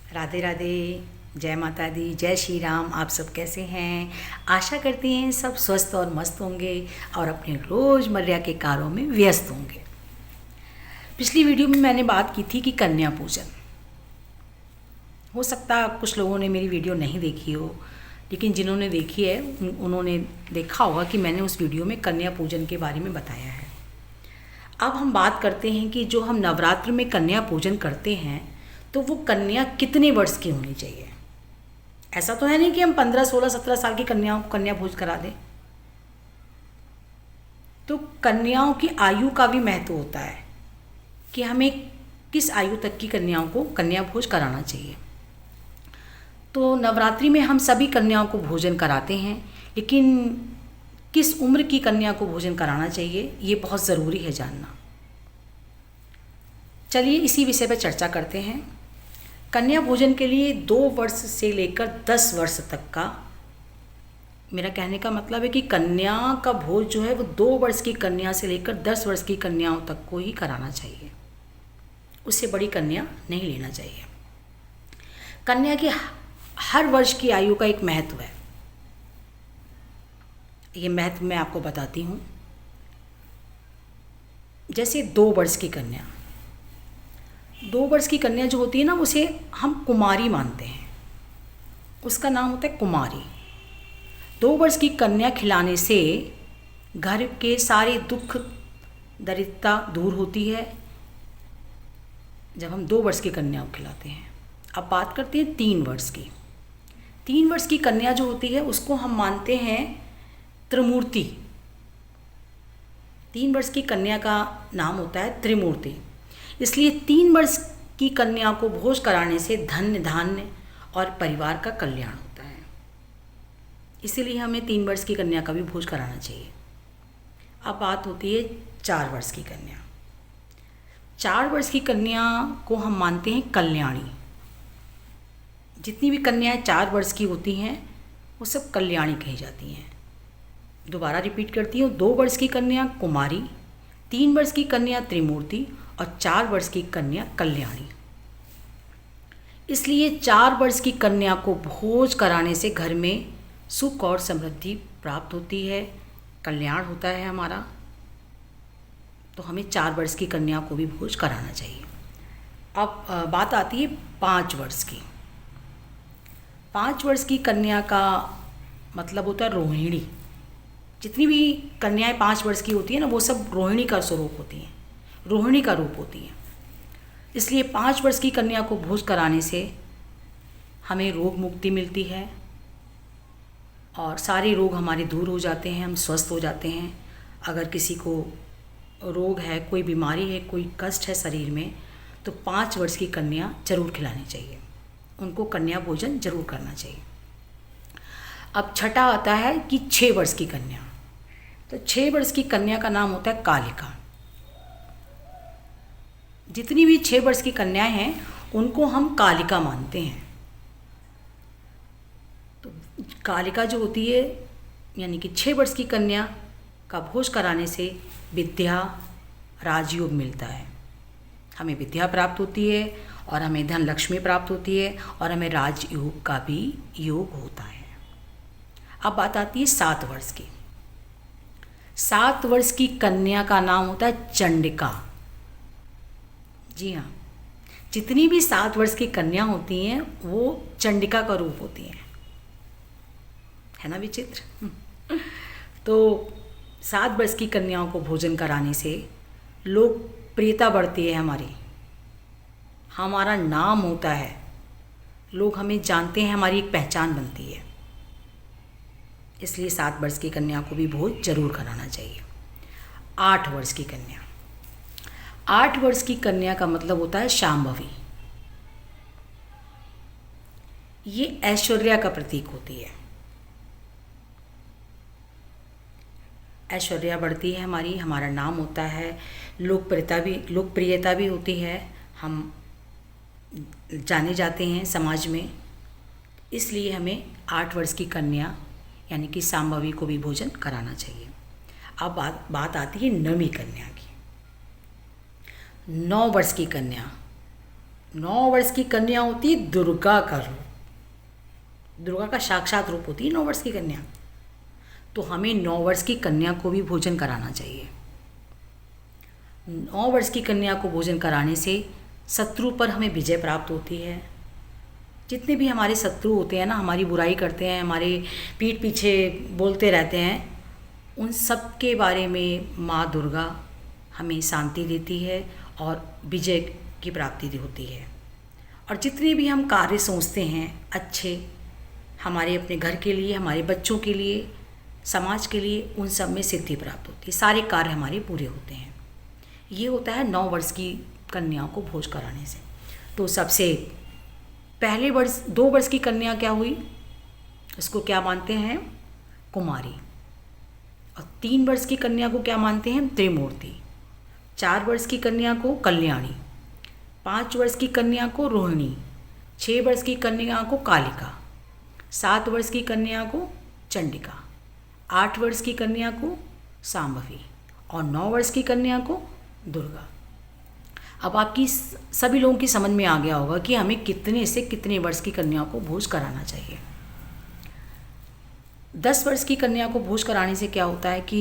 राधे राधे। जय माता दी, जय श्री राम। आप सब कैसे हैं? आशा करते हैं सब स्वस्थ और मस्त होंगे और अपने रोज़मर्रा के कार्यों में व्यस्त होंगे। पिछली वीडियो में मैंने बात की थी कि कन्या पूजन। हो सकता कुछ लोगों ने मेरी वीडियो नहीं देखी हो, लेकिन जिन्होंने देखी है उन्होंने देखा होगा कि मैंने उस वीडियो में कन्या पूजन के बारे में बताया है। अब हम बात करते हैं कि जो हम नवरात्र में कन्या पूजन करते हैं तो वो कन्या कितने वर्ष की होनी चाहिए। ऐसा तो है नहीं कि हम 15, 16, 17 साल की कन्याओं को कन्या भोज करा दें। तो कन्याओं की आयु का भी महत्व होता है कि हमें किस आयु तक की कन्याओं को कन्या भोज कराना चाहिए। तो नवरात्रि में हम सभी कन्याओं को भोजन कराते हैं, लेकिन किस उम्र की कन्या को भोजन कराना चाहिए ये बहुत ज़रूरी है जानना। चलिए इसी विषय पर चर्चा करते हैं। कन्या भोजन के लिए 2 वर्ष से लेकर 10 वर्ष तक का, मेरा कहने का मतलब है कि कन्या का भोज जो है वो 2 वर्ष की कन्या से लेकर 10 वर्ष की कन्याओं तक को ही कराना चाहिए। उससे बड़ी कन्या नहीं लेना चाहिए। कन्या की हर वर्ष की आयु का एक महत्व है। ये महत्व मैं आपको बताती हूँ। जैसे 2 वर्ष की कन्या, 2 वर्ष की कन्या जो होती है ना, उसे हम कुमारी मानते हैं। उसका नाम होता है कुमारी। 2 वर्ष की कन्या खिलाने से घर के सारे दुख दरिद्रता दूर होती है जब हम 2 वर्ष की कन्या को खिलाते हैं। अब बात करते हैं 3 वर्ष की। 3 वर्ष की कन्या जो होती है उसको हम मानते हैं त्रिमूर्ति। 3 वर्ष की कन्या का नाम होता है त्रिमूर्ति। इसलिए 3 वर्ष की कन्या को भोज कराने से धन्य धान्य और परिवार का कल्याण होता है। इसीलिए हमें 3 वर्ष की कन्या का भी भोज कराना चाहिए। अब बात होती है 4 वर्ष की कन्या। 4 वर्ष की कन्या को हम मानते हैं कल्याणी। जितनी भी कन्याएं 4 वर्ष की होती हैं वो सब कल्याणी कही जाती हैं। दोबारा रिपीट करती हूँ, 2 वर्ष की कन्या कुमारी, 3 वर्ष की कन्या त्रिमूर्ति और 4 वर्ष की कन्या कल्याणी। इसलिए 4 वर्ष की कन्या को भोज कराने से घर में सुख और समृद्धि प्राप्त होती है, कल्याण होता है हमारा। तो हमें 4 वर्ष की कन्या को भी भोज कराना चाहिए। अब बात आती है 5 वर्ष की। 5 वर्ष की कन्या का मतलब होता है रोहिणी। जितनी भी कन्याएं 5 वर्ष की होती हैं ना, वो सब रोहिणी का स्वरूप होती हैं, रोहिणी का रूप होती हैं। इसलिए 5 वर्ष की कन्या को भोज कराने से हमें रोग मुक्ति मिलती है और सारे रोग हमारे दूर हो जाते हैं, हम स्वस्थ हो जाते हैं। अगर किसी को रोग है, कोई बीमारी है, कोई कष्ट है शरीर में, तो 5 वर्ष की कन्या जरूर खिलानी चाहिए। उनको कन्या भोजन जरूर करना चाहिए। अब छठा आता है कि 6 वर्ष की कन्या। तो 6 वर्ष की कन्या का नाम होता है कालिका। जितनी भी 6 वर्ष की कन्याएं हैं उनको हम कालिका मानते हैं। तो कालिका जो होती है, यानी कि 6 वर्ष की कन्या का भोज कराने से विद्या राजयोग मिलता है। हमें विद्या प्राप्त होती है और हमें धन लक्ष्मी प्राप्त होती है और हमें राजयोग का भी योग होता है। अब बात आती है 7 वर्ष की। 7 वर्ष की कन्या का नाम होता है चंडिका। जी हाँ, जितनी भी 7 वर्ष की कन्या होती हैं वो चंडिका का रूप होती हैं। है ना विचित्र? तो 7 वर्ष की कन्याओं को भोजन कराने से लोकप्रियता बढ़ती है हमारी, हमारा नाम होता है, लोग हमें जानते हैं, हमारी एक पहचान बनती है। इसलिए 7 वर्ष की कन्या को भी भोज जरूर कराना चाहिए। 8 वर्ष की कन्या। 8 वर्ष की कन्या का मतलब होता है शांभवी। ये ऐश्वर्या का प्रतीक होती है। ऐश्वर्या बढ़ती है हमारी, हमारा नाम होता है, लोकप्रियता भी होती है, हम जाने जाते हैं समाज में। इसलिए हमें 8 वर्ष की कन्या यानी कि शांभवी को भी भोजन कराना चाहिए। अब बात आती है 9वीं कन्या की। 9 वर्ष की कन्या 9 वर्ष की कन्या होती है दुर्गा का रूप, दुर्गा का साक्षात रूप होती है 9 वर्ष की कन्या। तो हमें 9 वर्ष की कन्या को भी भोजन कराना चाहिए। 9 वर्ष की कन्या को भोजन कराने से शत्रु पर हमें विजय प्राप्त होती है। जितने भी हमारे शत्रु होते हैं ना, हमारी बुराई करते हैं, हमारे पीठ पीछे बोलते रहते हैं, उन सब के बारे में माँ दुर्गा हमें शांति देती है और विजय की प्राप्ति होती है। और जितने भी हम कार्य सोचते हैं अच्छे, हमारे अपने घर के लिए, हमारे बच्चों के लिए, समाज के लिए, उन सब में सिद्धि प्राप्त होती है, सारे कार्य हमारे पूरे होते हैं। ये होता है 9 वर्ष की कन्याओं को भोज कराने से। तो सबसे पहले 2 वर्ष की कन्या क्या हुई, उसको क्या मानते हैं, कुमारी। और 3 वर्ष की कन्या को क्या मानते हैं, त्रिमूर्ति। 4 वर्ष की कन्या को कल्याणी, 5 वर्ष की कन्या को रोहिणी, 6 वर्ष की कन्या को कालिका, 7 वर्ष की कन्या को चंडिका, 8 वर्ष की कन्या को शांभवी और 9 वर्ष की कन्या को दुर्गा। अब आपकी सभी लोगों की समझ में आ गया होगा कि हमें कितने से कितने वर्ष की कन्या को भोज कराना चाहिए। 10 वर्ष की कन्या को भोज कराने से क्या होता है कि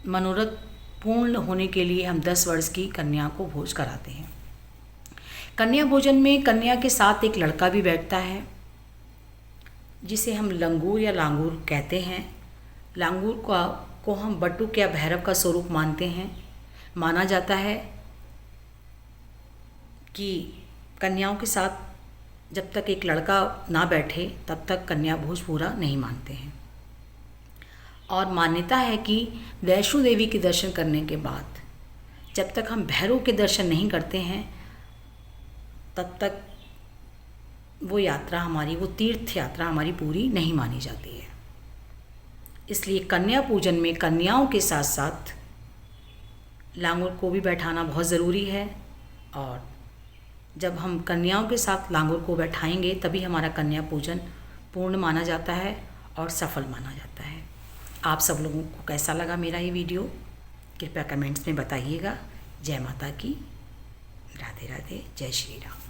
मनोरथ पूर्ण होने के लिए हम 10 वर्ष की कन्या को भोज कराते हैं। कन्या भोजन में कन्या के साथ एक लड़का भी बैठता है, जिसे हम लंगूर या लांगूर कहते हैं। लांगूर को हम बटुक या भैरव का स्वरूप मानते हैं। माना जाता है कि कन्याओं के साथ जब तक एक लड़का ना बैठे तब तक कन्या भोज पूरा नहीं मानते हैं। और मान्यता है कि वैष्णो देवी के दर्शन करने के बाद जब तक हम भैरव के दर्शन नहीं करते हैं तब तक वो यात्रा हमारी, वो तीर्थ यात्रा हमारी पूरी नहीं मानी जाती है। इसलिए कन्या पूजन में कन्याओं के साथ साथ लांगुर को भी बैठाना बहुत ज़रूरी है। और जब हम कन्याओं के साथ लांगुर को बैठाएंगे तभी हमारा कन्या पूजन पूर्ण माना जाता है और सफल माना जाता है। आप सब लोगों को कैसा लगा मेरा ये वीडियो, कृपया कमेंट्स में बताइएगा। जय माता की, राधे राधे, जय श्री राम।